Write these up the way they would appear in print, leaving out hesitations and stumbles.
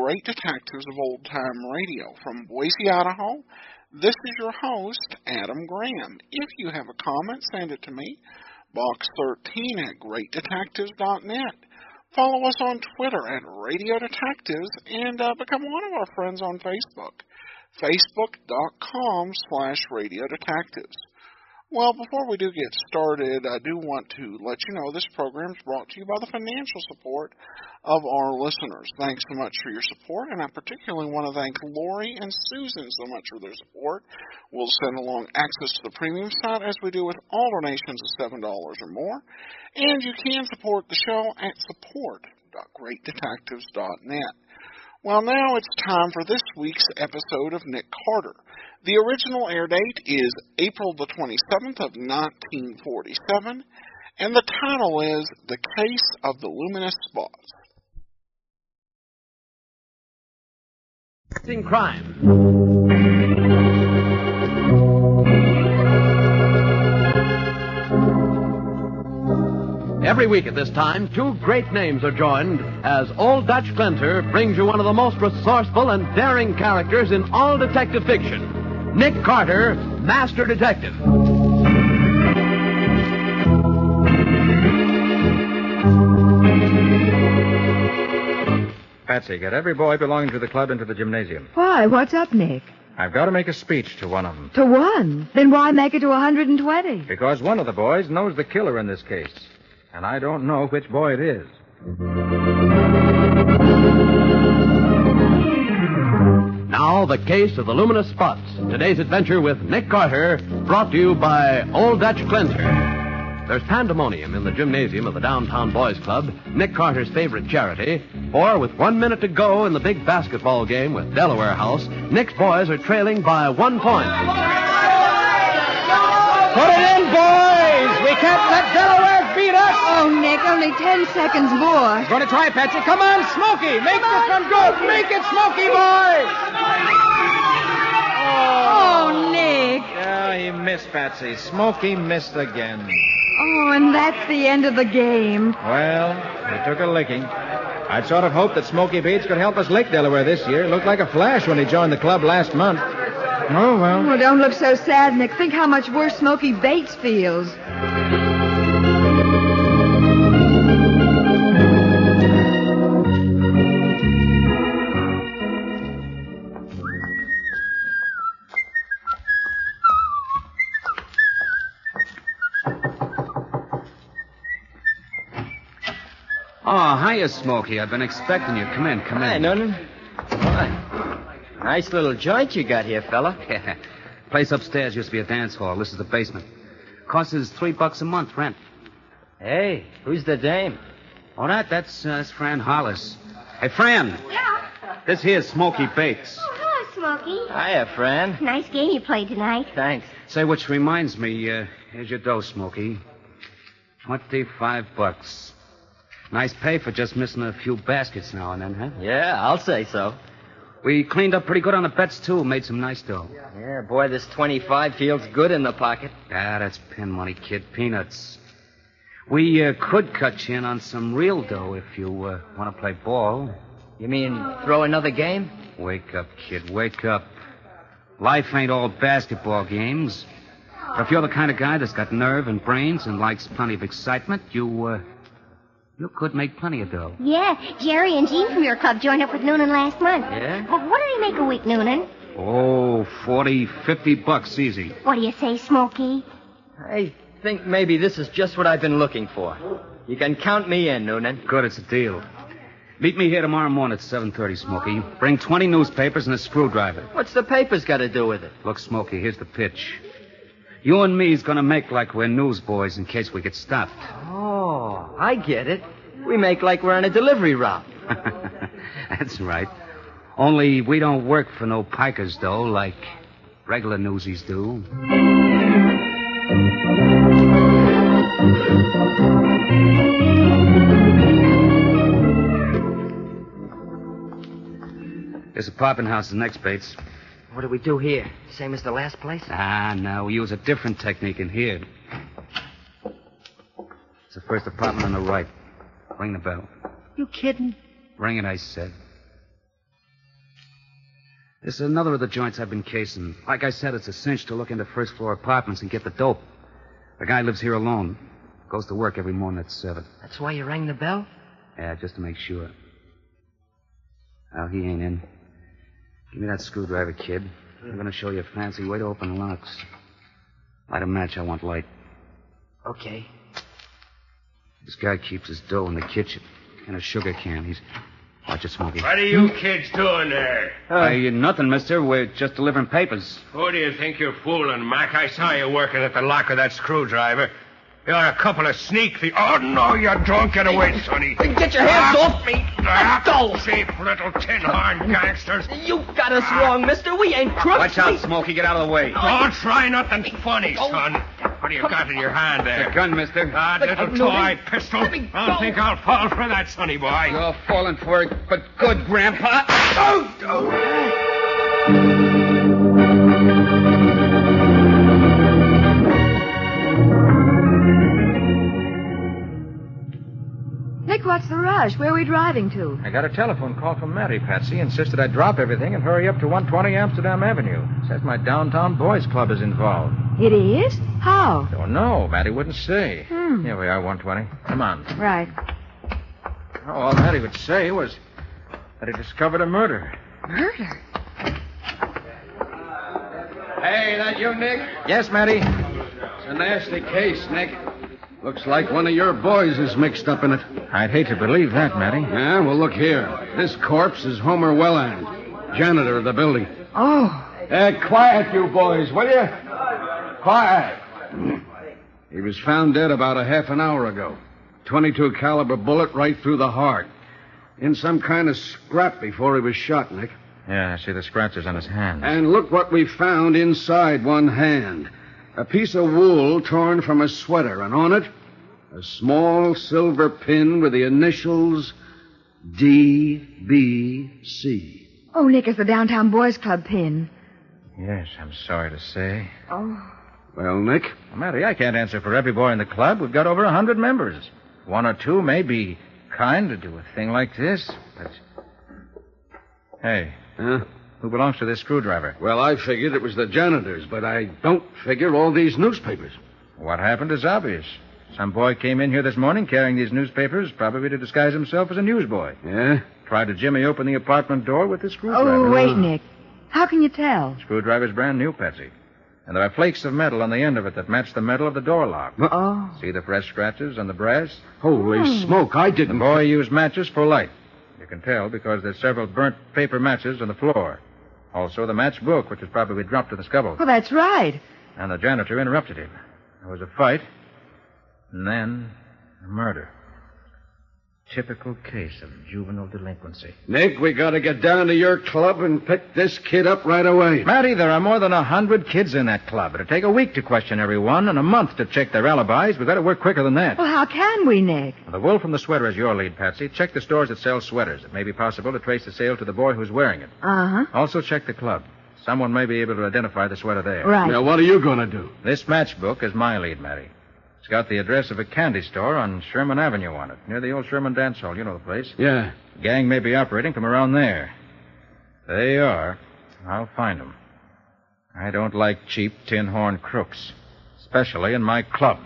great detectives of old-time radio. From Boise, Idaho, this is your host, Adam Graham. If you have a comment, send it to me, box 13 at greatdetectives.net. Follow us on Twitter at Radio Detectives and become one of our friends on Facebook, facebook.com/Radio Detectives. Well, before we do get started, I do want to let you know this program is brought to you by the financial support of our listeners. Thanks so much for your support, and I particularly want to thank Lori and Susan so much for their support. We'll send along access to the premium site as we do with all donations of $7 or more, and you can support the show at support.greatdetectives.net. Well, now it's time for this week's episode of Nick Carter. The original air date is April the 27th of 1947, and the title is The Case of the Luminous Spots. In crime. Every week at this time, two great names are joined as Old Dutch Glinter brings you one of the most resourceful and daring characters in all detective fiction, Nick Carter, Master Detective. Patsy, get every boy belonging to the club into the gymnasium. Why? What's up, Nick? I've got to make a speech to one of them. To one? Then why make it to 120? Because one of the boys knows the killer in this case. And I don't know which boy it is. Now, the case of the Luminous Spots. Today's adventure with Nick Carter, brought to you by Old Dutch Glinter. There's pandemonium in the gymnasium of the Downtown Boys Club, Nick Carter's favorite charity, for with 1 minute to go in the big basketball game with Delaware House, Nick's boys are trailing by 1 point. Put it in, boys! We can't let Delaware beat us! Oh, Nick, only 10 seconds more. Going to try, Patsy. Come on, Smokey! Make this one good! Make it, Smokey, boy! Oh, Nick. Yeah, he missed, Patsy. Smokey missed again. Oh, and that's the end of the game. Well, he took a licking. I'd sort of hoped that Smokey Bates could help us lick Delaware this year. Looked like a flash when he joined the club last month. Oh, well. Oh, don't look so sad, Nick. Think how much worse Smokey Bates feels. Oh, hiya, Smokey. I've been expecting you. Come in, come in. Hi, Noonan. Hi. Nice little joint you got here, fella. Yeah. Place upstairs used to be a dance hall. This is the basement. Costs us $3 a month rent. Hey, who's the dame? Oh, that's Fran Hollis. Hey, Fran. Yeah. This here's Smokey Bates. Oh, hello, Smokey. Hiya, Fran. Nice game you played tonight. Thanks. Say, which reminds me, here's your dough, Smokey. $25. Nice pay for just missing a few baskets now and then, huh? Yeah, I'll say so. We cleaned up pretty good on the bets, too. Made some nice dough. Yeah, boy, this 25 feels good in the pocket. Ah, that's pin money, kid. Peanuts. We could cut you in on some real dough if you want to play ball. You mean throw another game? Wake up, kid. Wake up. Life ain't all basketball games. But if you're the kind of guy that's got nerve and brains and likes plenty of excitement, you could make plenty of dough. Yeah, Jerry and Jean from your club joined up with Noonan last month. Yeah? Well, what do they make a week, Noonan? Oh, $40, $50 easy. What do you say, Smokey? I think maybe this is just what I've been looking for. You can count me in, Noonan. Good, it's a deal. Meet me here tomorrow morning at 7:30, Smokey. Bring 20 newspapers and a screwdriver. What's the papers got to do with it? Look, Smokey, here's the pitch. You and me's gonna make like we're newsboys in case we get stopped. Oh, I get it. We make like we're on a delivery route. That's right. Only we don't work for no pikers, though, like regular newsies do. This apartment house is next, Bates. What do we do here? Same as the last place? Ah, no. We use a different technique in here. It's the first apartment on the right. Ring the bell. You kidding? Ring it, I said. This is another of the joints I've been casing. Like I said, it's a cinch to look into first-floor apartments and get the dope. The guy lives here alone. Goes to work every morning at 7. That's why you rang the bell? Yeah, just to make sure. Well, he ain't in. Give me that screwdriver, kid. I'm going to show you a fancy way to open locks. Light a match, I want light. Okay. This guy keeps his dough in the kitchen. In a sugar can. Watch it, Smokey. What are you kids doing there? Nothing, mister. We're just delivering papers. Who do you think you're fooling, Mac? I saw you working at the lock of that screwdriver. You're a couple of sneak thieves. Oh, no, you don't. Get away, sonny. Get your hands off me. Go. Cheap little tin-horn gangsters. You got us wrong, mister. We ain't crooks. Watch out, Smokey. Get out of the way. Don't try nothing funny, son. What do you got in your hand there? The gun, mister. Ah, little toy pistol. I don't think I'll fall for that, sonny boy. You're falling for it, but good, Grandpa. Nick, what's the rush? Where are we driving to? I got a telephone call from Matty, Patsy. Insisted I drop everything and hurry up to 120 Amsterdam Avenue. Says my downtown boys club is involved. It is? How? Don't know. Matty wouldn't say. Here we are, 120. Come on. Right. Oh, all Matty would say was that he discovered a murder. Murder? Hey, that you, Nick? Yes, Matty. It's a nasty case, Nick. Looks like one of your boys is mixed up in it. I'd hate to believe that, Matty. Yeah, well, look here. This corpse is Homer Welland, janitor of the building. Oh. Quiet, you boys, will you? Quiet. He was found dead about a half an hour ago. 22 caliber bullet right through the heart. In some kind of scrap before he was shot, Nick. Yeah, I see the scratches on his hands. And look what we found inside one hand. A piece of wool torn from a sweater, and on it, a small silver pin with the initials DBC. Oh, Nick, it's the Downtown Boys Club pin. Yes, I'm sorry to say. Oh. Well, Nick? Well, Matty, I can't answer for every boy in the club. We've got over 100 members. One or two may be kind to do a thing like this, but... Hey. Huh? Who belongs to this screwdriver? Well, I figured it was the janitor's, but I don't figure all these newspapers. What happened is obvious. Some boy came in here this morning carrying these newspapers, probably to disguise himself as a newsboy. Yeah? Tried to jimmy open the apartment door with the screwdriver. Oh, wait, Nick. How can you tell? Screwdriver's brand new, Patsy. And there are flakes of metal on the end of it that match the metal of the door lock. Oh. See the fresh scratches on the brass? Holy smoke, I didn't... The boy used matches for light. You can tell because there's several burnt paper matches on the floor. Also, the match book, which was probably dropped to the scuttle. Well, that's right. And the janitor interrupted him. There was a fight, and then a murder. Typical case of juvenile delinquency. Nick, we gotta get down to your club and pick this kid up right away. Matty, there are more than 100 kids in that club. It'll take a week to question every one and a month to check their alibis. We've got to work quicker than that. Well, how can we, Nick? The wool from the sweater is your lead, Patsy. Check the stores that sell sweaters. It may be possible to trace the sale to the boy who's wearing it. Uh-huh. Also check the club. Someone may be able to identify the sweater there. Right. Now, what are you gonna do? This matchbook is my lead, Matty. It's got the address of a candy store on Sherman Avenue on it, near the old Sherman dance hall. You know the place. Yeah. The gang may be operating from around there. They are. I'll find them. I don't like cheap tin horn crooks, especially in my club.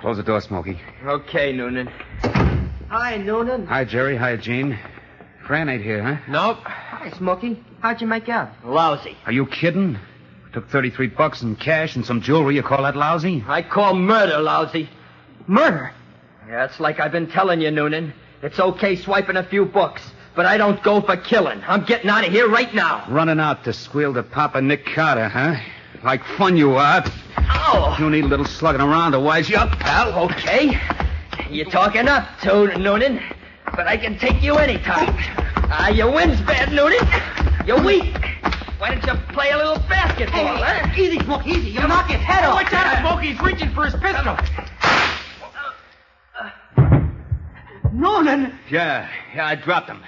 Close the door, Smokey. Okay, Noonan. Hi, Noonan. Hi, Jerry. Hi, Gene. Fran ain't here, huh? Nope. Hi, Smokey. How'd you make out? Lousy. Are you kidding? Took $33 in cash and some jewelry. You call that lousy? I call murder lousy. Murder? Yeah, it's like I've been telling you, Noonan. It's okay swiping a few bucks, but I don't go for killing. I'm getting out of here right now. Running out to squeal to Papa Nick Carter, huh? Like fun you are. Oh. You need a little slugging around to wise you up, pal. Okay. You're talking up, too, Noonan. But I can take you anytime. Your wind's bad, Noonan. You're weak. Why don't you play a little basketball, huh? Easy, Smoke, easy. You'll knock his head off. Watch out, Smokey. He's reaching for his pistol. Noonan. Yeah, I dropped him.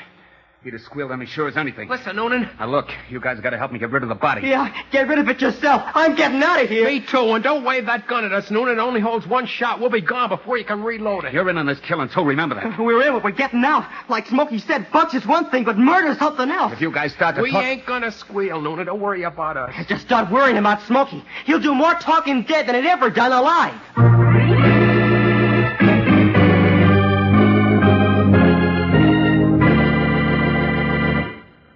He'd have squealed on me sure as anything. Listen, Noonan. Now, look, you guys got to help me get rid of the body. Yeah, get rid of it yourself. I'm getting out of here. Me too, and don't wave that gun at us, Noonan. It only holds one shot. We'll be gone before you can reload it. You're in on this killing, too. Remember that. We're in, but we're getting out. Like Smokey said, bucks is one thing, but murder's something else. If you guys start to We talk... ain't gonna squeal, Noonan. Don't worry about us. Just start worrying about Smokey. He'll do more talking dead than he'd ever done alive.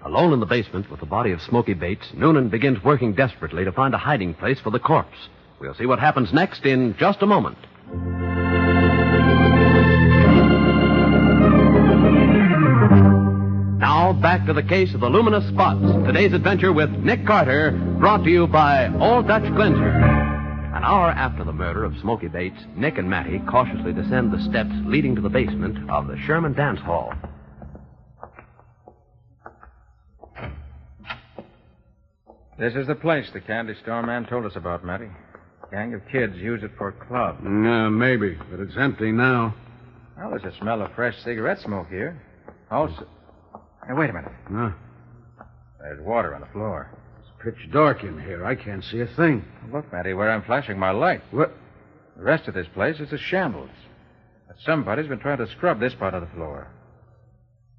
Alone in the basement with the body of Smoky Bates, Noonan begins working desperately to find a hiding place for the corpse. We'll see what happens next in just a moment. Now, back to the case of the Luminous Spots. Today's adventure with Nick Carter, brought to you by Old Dutch Cleanser. An hour after the murder of Smoky Bates, Nick and Mattie cautiously descend the steps leading to the basement of the Sherman Dance Hall. This is the place the candy store man told us about, Matty. Gang of kids use it for a club. Maybe, but it's empty now. Well, there's a smell of fresh cigarette smoke here. Also... Hey, wait a minute. Huh? There's water on the floor. It's pitch dark in here. I can't see a thing. Look, Matty, where I'm flashing my light. What? The rest of this place is a shambles. But somebody's been trying to scrub this part of the floor.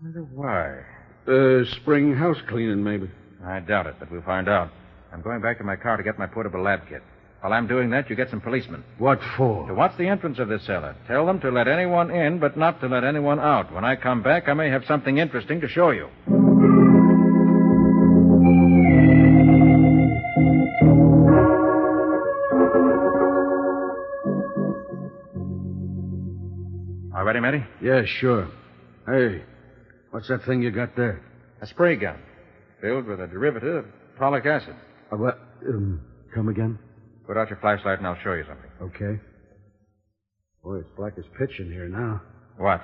I wonder why. Spring house cleaning, maybe. I doubt it, but we'll find out. I'm going back to my car to get my portable lab kit. While I'm doing that, you get some policemen. What for? To watch the entrance of this cellar. Tell them to let anyone in, but not to let anyone out. When I come back, I may have something interesting to show you. All ready, Matty? Yeah, sure. Hey, what's that thing you got there? A spray gun. Filled with a derivative of pollic acid. What? Come again? Put out your flashlight and I'll show you something. Okay. Boy, it's black as pitch in here now. Watch.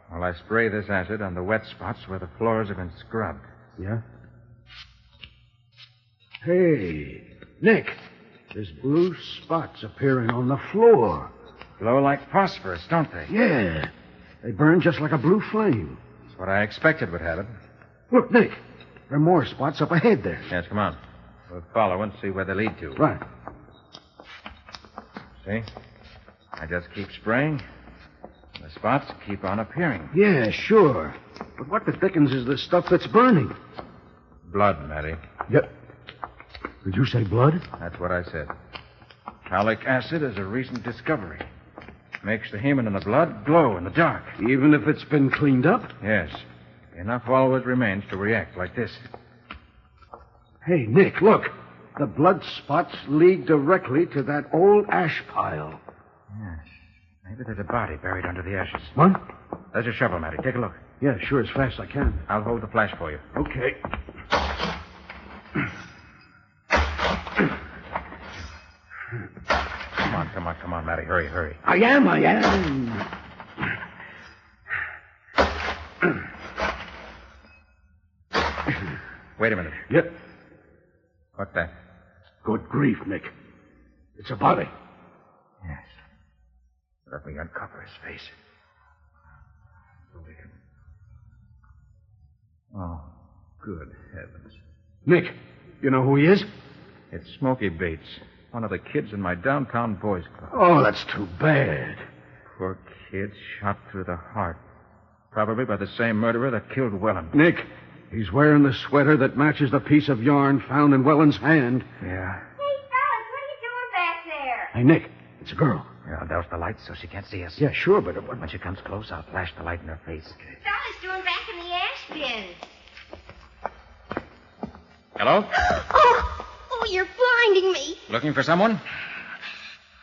While I spray this acid on the wet spots where the floors have been scrubbed. Yeah? Hey, Nick, there's blue spots appearing on the floor. Glow like phosphorus, don't they? Yeah. They burn just like a blue flame. That's what I expected would happen. Look, Nick. There are more spots up ahead there. Yes, come on. We'll follow and see where they lead to. Right. See? I just keep spraying. The spots keep on appearing. Yeah, sure. But what the dickens is this stuff that's burning? Blood, Matty. Yep. Did you say blood? That's what I said. Pollic acid is a recent discovery. Makes the hemoglobin in the blood glow in the dark. Even if it's been cleaned up? Yes. Enough always remains to react like this. Hey, Nick, look. The blood spots lead directly to that old ash pile. Yes. Maybe there's a body buried under the ashes. What? There's a shovel, Matty. Take a look. Yeah, sure, as fast as I can. I'll hold the flash for you. Okay. Come on, Matty. Hurry. I am. Wait a minute. Yep. What's that? Good grief, Nick. It's a body. Yes. Let me uncover his face. Oh, good heavens. Nick, you know who he is? It's Smoky Bates, one of the kids in my downtown boys' club. Oh, that's too bad. Poor kid, shot through the heart. Probably by the same murderer that killed Welland. Nick, he's wearing the sweater that matches the piece of yarn found in Welland's hand. Yeah. Hey, fellas, what are you doing back there? Hey, Nick, it's a girl. Yeah, I'll douse the light so she can't see us. Yeah, sure, but... When she comes close, I'll flash the light in her face. Fella's doing back in the ash bin. Hello? Oh, you're blinding me. Looking for someone?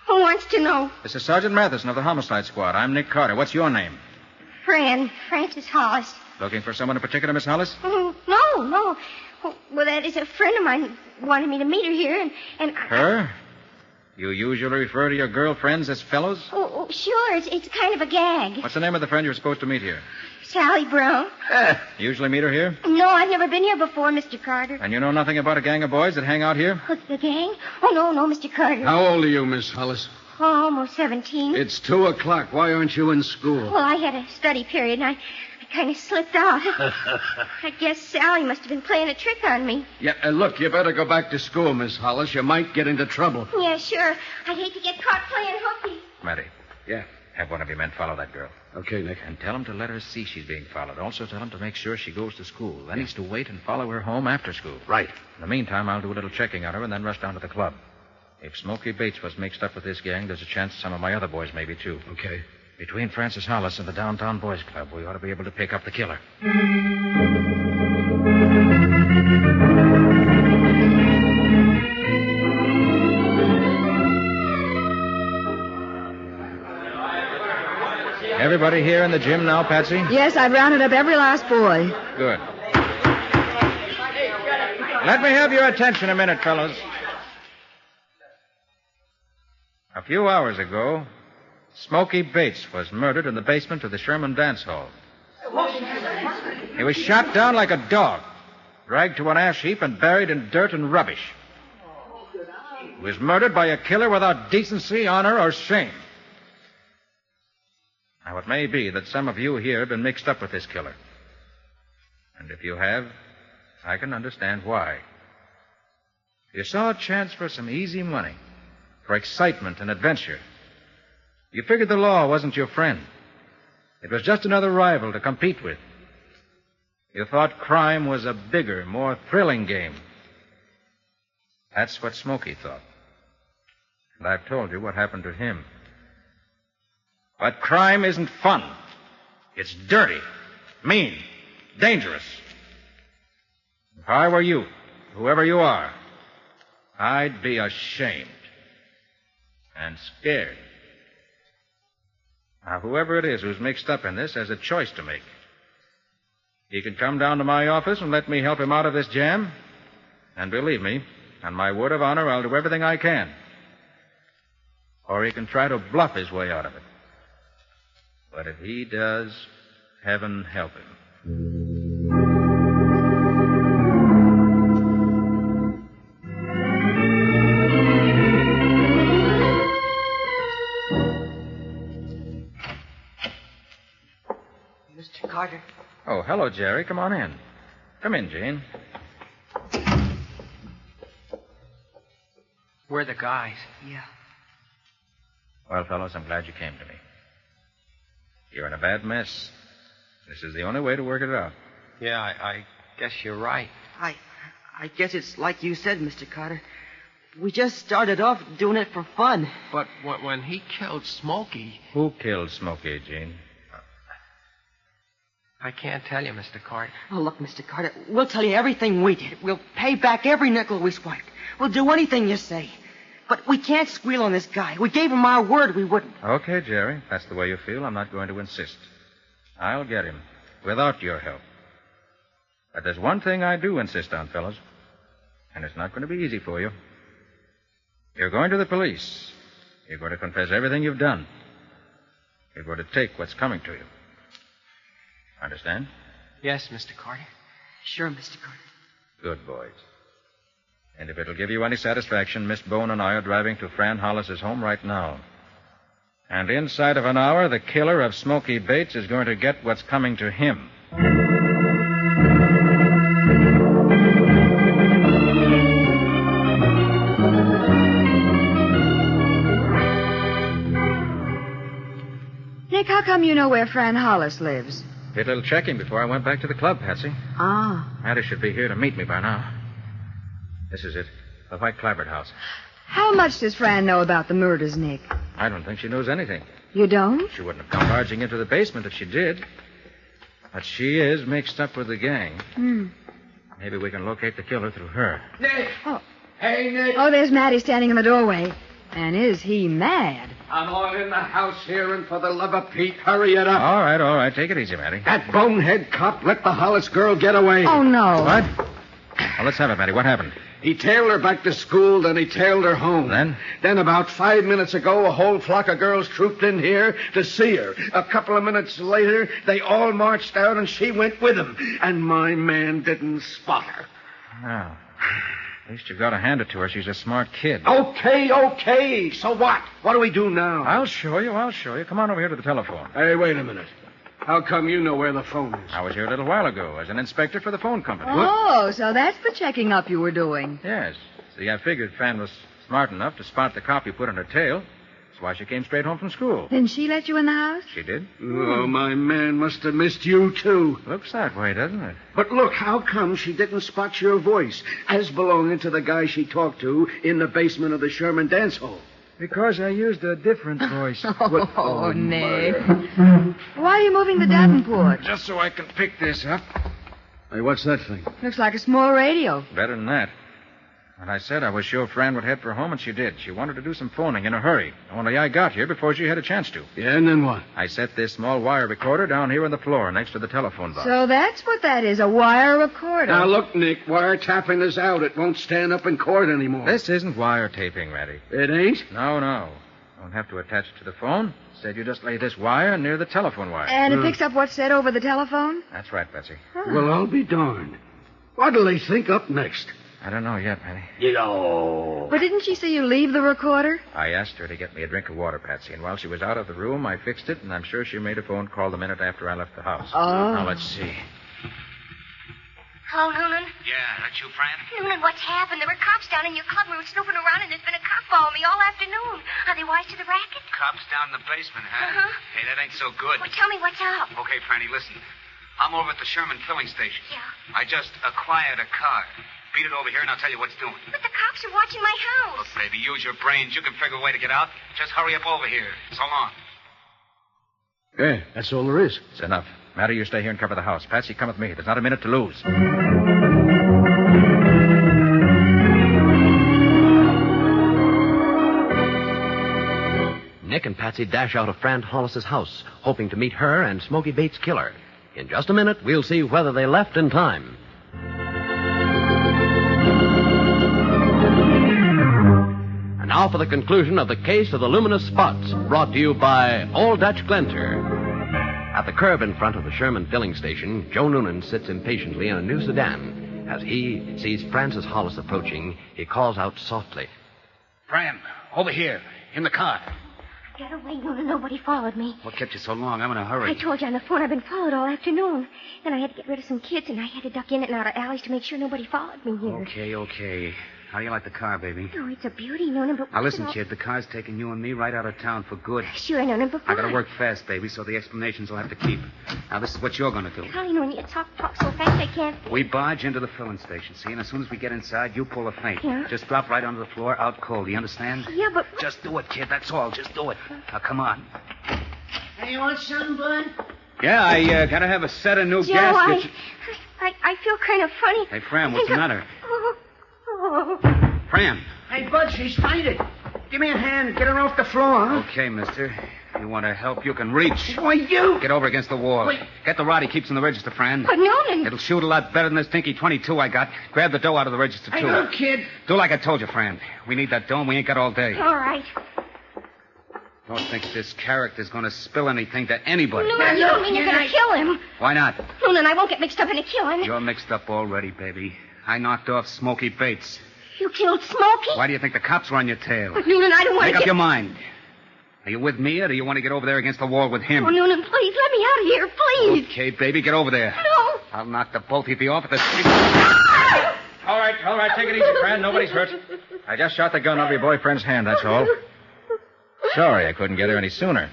Who wants to know? This is Sergeant Matheson of the Homicide Squad. I'm Nick Carter. What's your name? Francis Hollis. Looking for someone in particular, Miss Hollis? No. Well, that is a friend of mine wanted me to meet her here, and Her? You usually refer to your girlfriends as fellows? Oh, sure. It's kind of a gag. What's the name of the friend you're supposed to meet here? Sally Brown. Usually meet her here? No, I've never been here before, Mr. Carter. And you know nothing about a gang of boys that hang out here? The gang? Oh, no, Mr. Carter. How old are you, Miss Hollis? Oh, almost 17. It's 2:00. Why aren't you in school? Well, I had a study period, and I kind of slipped out. I guess Sally must have been playing a trick on me. Yeah, look, you better go back to school, Miss Hollis. You might get into trouble. Yeah, sure. I'd hate to get caught playing hooky. Matty, Yeah. have one of your men follow that girl. Okay, Nick. And tell him to let her see she's being followed. Also tell him to make sure she goes to school. Then he's to wait and follow her home after school. Right. In the meantime, I'll do a little checking on her and then rush down to the club. If Smokey Bates was mixed up with this gang, there's a chance some of my other boys may be, too. Okay. Between Francis Hollis and the Downtown Boys Club, we ought to be able to pick up the killer. Everybody here in the gym now, Patsy? Yes, I've rounded up every last boy. Good. Let me have your attention a minute, fellows. A few hours ago, Smokey Bates was murdered in the basement of the Sherman Dance Hall. He was shot down like a dog, dragged to an ash heap and buried in dirt and rubbish. He was murdered by a killer without decency, honor, or shame. Now, it may be that some of you here have been mixed up with this killer. And if you have, I can understand why. You saw a chance for some easy money, for excitement and adventure. You figured the law wasn't your friend. It was just another rival to compete with. You thought crime was a bigger, more thrilling game. That's what Smokey thought. And I've told you what happened to him. But crime isn't fun. It's dirty, mean, dangerous. If I were you, whoever you are, I'd be ashamed and scared. Now, whoever it is who's mixed up in this has a choice to make. He can come down to my office and let me help him out of this jam. And believe me, on my word of honor, I'll do everything I can. Or he can try to bluff his way out of it. But if he does, heaven help him. Mr. Carter. Oh, hello, Jerry. Come on in. Come in, Jane. We're the guys. Yeah. Well, fellows, I'm glad you came to me. You're in a bad mess. This is the only way to work it out. Yeah, I guess you're right. I guess it's like you said, Mr. Carter. We just started off doing it for fun. But when he killed Smokey... Who killed Smokey, Gene? I can't tell you, Mr. Carter. Oh, look, Mr. Carter, we'll tell you everything we did. We'll pay back every nickel we swiped. We'll do anything you say. But we can't squeal on this guy. We gave him our word we wouldn't. Okay, Jerry. If that's the way you feel, I'm not going to insist. I'll get him, without your help. But there's one thing I do insist on, fellows. And it's not going to be easy for you. You're going to the police. You're going to confess everything you've done. You're going to take what's coming to you. Understand? Yes, Mr. Carter. Sure, Mr. Carter. Good boys. And if it'll give you any satisfaction, Miss Bone and I are driving to Fran Hollis's home right now. And inside of an hour, the killer of Smokey Bates is going to get what's coming to him. Nick, how come you know where Fran Hollis lives? Did a little checking before I went back to the club, Patsy. Ah. Addie should be here to meet me by now. This is it. The White Clabbered house. How much does Fran know about the murders, Nick? I don't think she knows anything. You don't? She wouldn't have come barging into the basement if she did. But she is mixed up with the gang. Maybe we can locate the killer through her. Nick! Oh. Hey, Nick! Oh, there's Matty standing in the doorway. And is he mad? I'm all in the house here, and for the love of Pete, hurry it up. All right. Take it easy, Matty. That bonehead cop let the Hollis girl get away. Oh, no. What? Well, let's have it, Matty. What happened? He tailed her back to school, then he tailed her home. Then? Then about 5 minutes ago, a whole flock of girls trooped in here to see her. A couple of minutes later, they all marched out, and she went with them. And my man didn't spot her. Oh. At least you've got to hand it to her. She's a smart kid. Okay. So what? What do we do now? I'll show you. Come on over here to the telephone. Hey, wait a minute. How come you know where the phone is? I was here a little while ago as an inspector for the phone company. Oh, so that's the checking up you were doing. Yes. See, I figured Fran was smart enough to spot the cop you put on her tail. That's why she came straight home from school. Then she let you in the house? She did. Oh, my man must have missed you, too. Looks that way, doesn't it? But look, how come she didn't spot your voice as belonging to the guy she talked to in the basement of the Sherman dance hall? Because I used a different voice. Oh, Nick. Why are you moving the Davenport? Just so I can pick this up. Hey, what's that thing? Looks like a small radio. Better than that. And I said I was sure Fran would head for home, and she did. She wanted to do some phoning in a hurry. Only I got here before she had a chance to. Yeah, and then what? I set this small wire recorder down here on the floor next to the telephone box. So that's what that is, a wire recorder. Now, look, Nick, wiretapping is out. It won't stand up in court anymore. This isn't wiretaping, Matty. It ain't? No. Don't have to attach it to the phone. Instead, you just lay this wire near the telephone wire. And it picks up what's said over the telephone? That's right, Betsy. Well, I'll be darned. What'll they think up next? I don't know yet, Matty. But didn't she say you leave the recorder? I asked her to get me a drink of water, Patsy, and while she was out of the room, I fixed it, and I'm sure she made a phone call the minute after I left the house. Oh. Now, let's see. Hello, Noonan. Yeah, that's you, Fran? Noonan, what's happened? There were cops down in your club. We were snooping around, and there's been a cop following me all afternoon. Are they wise to the racket? Cops down in the basement, huh? Uh-huh. Hey, that ain't so good. Well, tell me what's up. Okay, Franny, listen. I'm over at the Sherman filling station. Yeah. I just acquired a car. Beat it over here, and I'll tell you what's doing. But the cops are watching my house. Look, baby, use your brains. You can figure a way to get out. Just hurry up over here. So long. Yeah, that's all there is. It's enough. Matty, you stay here and cover the house. Patsy, come with me. There's not a minute to lose. Nick and Patsy dash out of Fran Hollis's house, hoping to meet her and Smoky Bates' killer. In just a minute, we'll see whether they left in time. And now for the conclusion of the case of the Luminous Spots, brought to you by Old Dutch Glenter. At the curb in front of the Sherman filling station, Joe Noonan sits impatiently in a new sedan. As he sees Francis Hollis approaching, he calls out softly. Fran, over here, in the car. Get away, Noonan. Nobody followed me. What kept you so long? I'm in a hurry. I told you on the phone I've been followed all afternoon. Then I had to get rid of some kids, and I had to duck in and out of alleys to make sure nobody followed me here. Okay. How do you like the car, baby? Oh, it's a beauty, Noonan, but... Now, listen, kid, the car's taking you and me right out of town for good. Sure, Noonan, but I gotta why? work fast, baby, so the explanations will have to keep. Now, this is what you're gonna do. Golly, Noonan, you talk so fast I can't... We barge into the filling station, see? And as soon as we get inside, you pull a feint. Yeah? Just drop right onto the floor, out cold. Do you understand? Yeah, but... Just do it, kid. That's all. Just do it. Now, come on. Hey, you want some, Bud? Yeah, I gotta have a set of new Joe, gaskets. I feel kind of funny. Hey, Fran, what's the matter? Oh. Fran. Hey, Bud, she's fainted. Give me a hand. Get her off the floor, huh? Okay, mister. If you want to help, you can reach. Why, you? Get over against the wall. Wait. Get the rod he keeps in the register, Fran. But Noonan... It'll shoot a lot better than this dinky 22 I got. Grab the dough out of the register, Hey, too. look, kid. Do like I told you, Fran. We need that dough, and we ain't got all day. All right. Don't think this character's going to spill anything to anybody. Noonan, you don't mean you're going to kill him. Why not? Noonan, I won't get mixed up in a killing. You're mixed up already, baby. I knocked off Smoky Bates. You killed Smokey? Why do you think the cops were on your tail? But, Noonan, I don't want to Make up get... your mind. Are you with me, or do you want to get over there against the wall with him? Oh, Noonan, please, let me out of here, please. Okay, baby, get over there. No. I'll knock the both of you off at the street. All right, take it easy, Fran. Nobody's hurt. I just shot the gun out of your boyfriend's hand, that's all. Sorry I couldn't get here any sooner.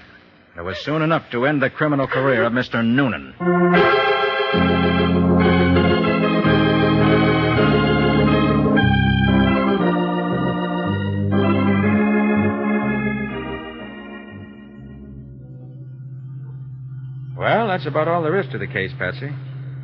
It was soon enough to end the criminal career of Mr. Noonan. Well, that's about all there is to the case, Patsy.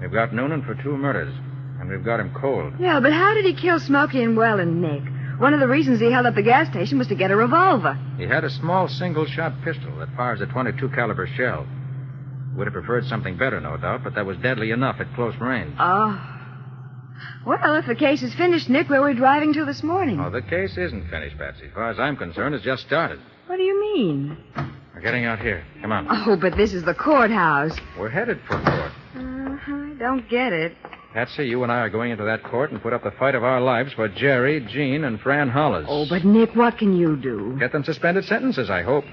We've got Noonan for 2 murders, and we've got him cold. Yeah, but how did he kill Smokey and Well and Nick? One of the reasons he held up the gas station was to get a revolver. He had a small single-shot pistol that fires a .22 caliber shell. Would have preferred something better, no doubt, but that was deadly enough at close range. Oh. Well, if the case is finished, Nick, where were we driving to this morning? Oh, the case isn't finished, Patsy. As far as I'm concerned, it's just started. What do you mean? We're getting out here. Come on. Oh, but this is the courthouse. We're headed for court. I don't get it. Patsy, you and I are going into that court and put up the fight of our lives for Jerry, Jean, and Fran Hollis. Oh, but Nick, what can you do? Get them suspended sentences, I hope.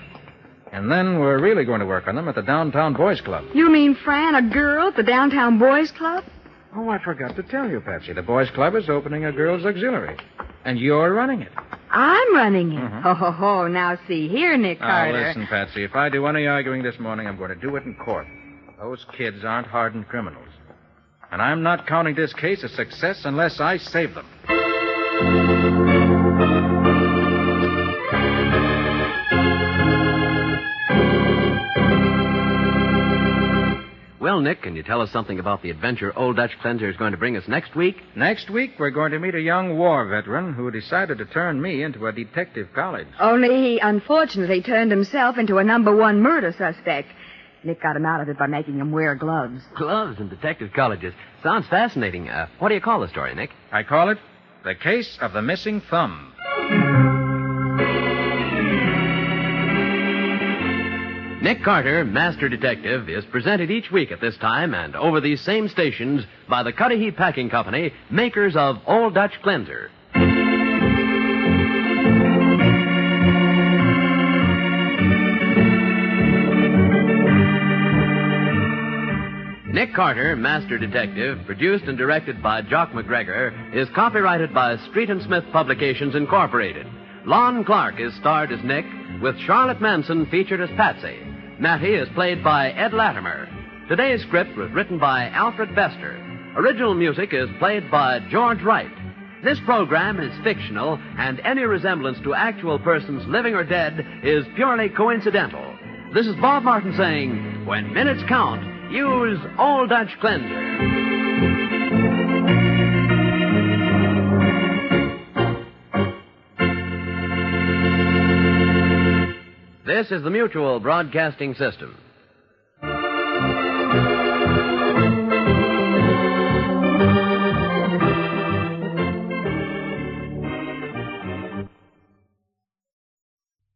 And then we're really going to work on them at the Downtown Boys Club. You mean Fran, a girl at the Downtown Boys Club? Oh, I forgot to tell you, Patsy. The Boys Club is opening a girls' auxiliary. And you're running it. I'm running it. Oh, now see here, Nick Carter. Listen, Patsy, if I do any arguing this morning, I'm going to do it in court. Those kids aren't hardened criminals. And I'm not counting this case a success unless I save them. Well, Nick, can you tell us something about the adventure Old Dutch Cleanser is going to bring us next week? Next week, we're going to meet a young war veteran who decided to turn me into a detective college. Only he unfortunately turned himself into a #1 murder suspect. Nick got him out of it by making him wear gloves. Gloves and detective colleges. Sounds fascinating. What do you call the story, Nick? I call it The Case of the Missing Thumb. Nick Carter, Master Detective, is presented each week at this time and over these same stations by the Cudahy Packing Company, makers of Old Dutch Cleanser. Nick Carter, Master Detective, produced and directed by Jock McGregor, is copyrighted by Street and Smith Publications, Incorporated. Lon Clark is starred as Nick, with Charlotte Manson featured as Patsy. Mattie is played by Ed Latimer. Today's script was written by Alfred Bester. Original music is played by George Wright. This program is fictional, and any resemblance to actual persons living or dead is purely coincidental. This is Bob Martin saying, when minutes count, use Old Dutch Cleanser. This is the Mutual Broadcasting System.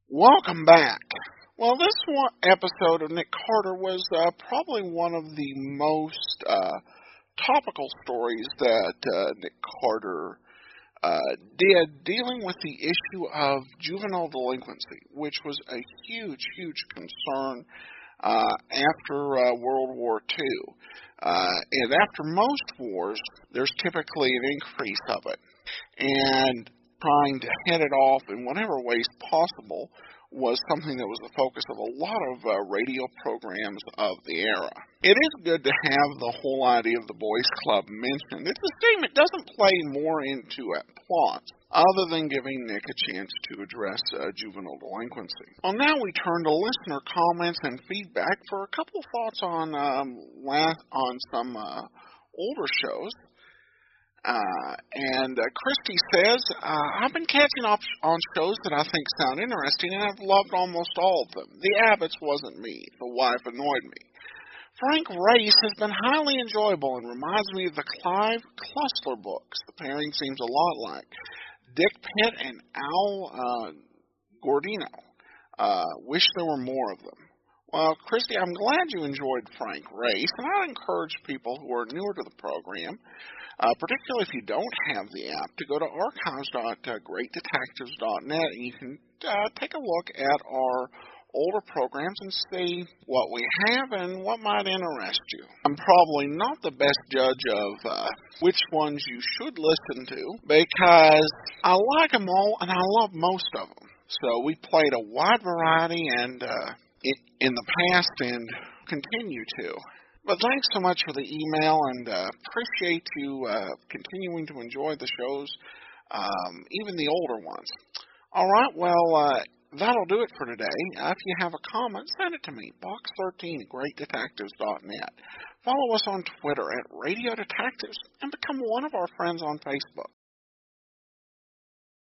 Welcome back. Well, this one episode of Nick Carter was probably one of the most topical stories that Nick Carter did, dealing with the issue of juvenile delinquency, which was a huge, huge concern after World War II. And after most wars, there's typically an increase of it. And trying to head it off in whatever ways possible was something that was the focus of a lot of radio programs of the era. It is good to have the whole idea of the Boys Club mentioned. It's a shame it doesn't play more into it plots, other than giving Nick a chance to address juvenile delinquency. Well, now we turn to listener comments and feedback for a couple of thoughts on some older shows. And Christy says, I've been catching up on shows that I think sound interesting, and I've loved almost all of them. The Abbotts wasn't me. The Wife annoyed me. Frank Race has been highly enjoyable and reminds me of the Clive Cluster books. The pairing seems a lot like Dick Pitt and Al Gordino. Wish there were more of them. Well, Christy, I'm glad you enjoyed Frank Race, and I encourage people who are newer to the program, particularly if you don't have the app, to go to archives.greatdetectives.net, and you can take a look at our older programs and see what we have and what might interest you. I'm probably not the best judge of which ones you should listen to, because I like them all and I love most of them. So we played a wide variety and in the past and continue to. But thanks so much for the email, and appreciate you continuing to enjoy the shows, even the older ones. All right, well, that'll do it for today. If you have a comment, send it to me, box13@greatdetectives.net. Follow us on Twitter @Radio Detectives, and become one of our friends on Facebook.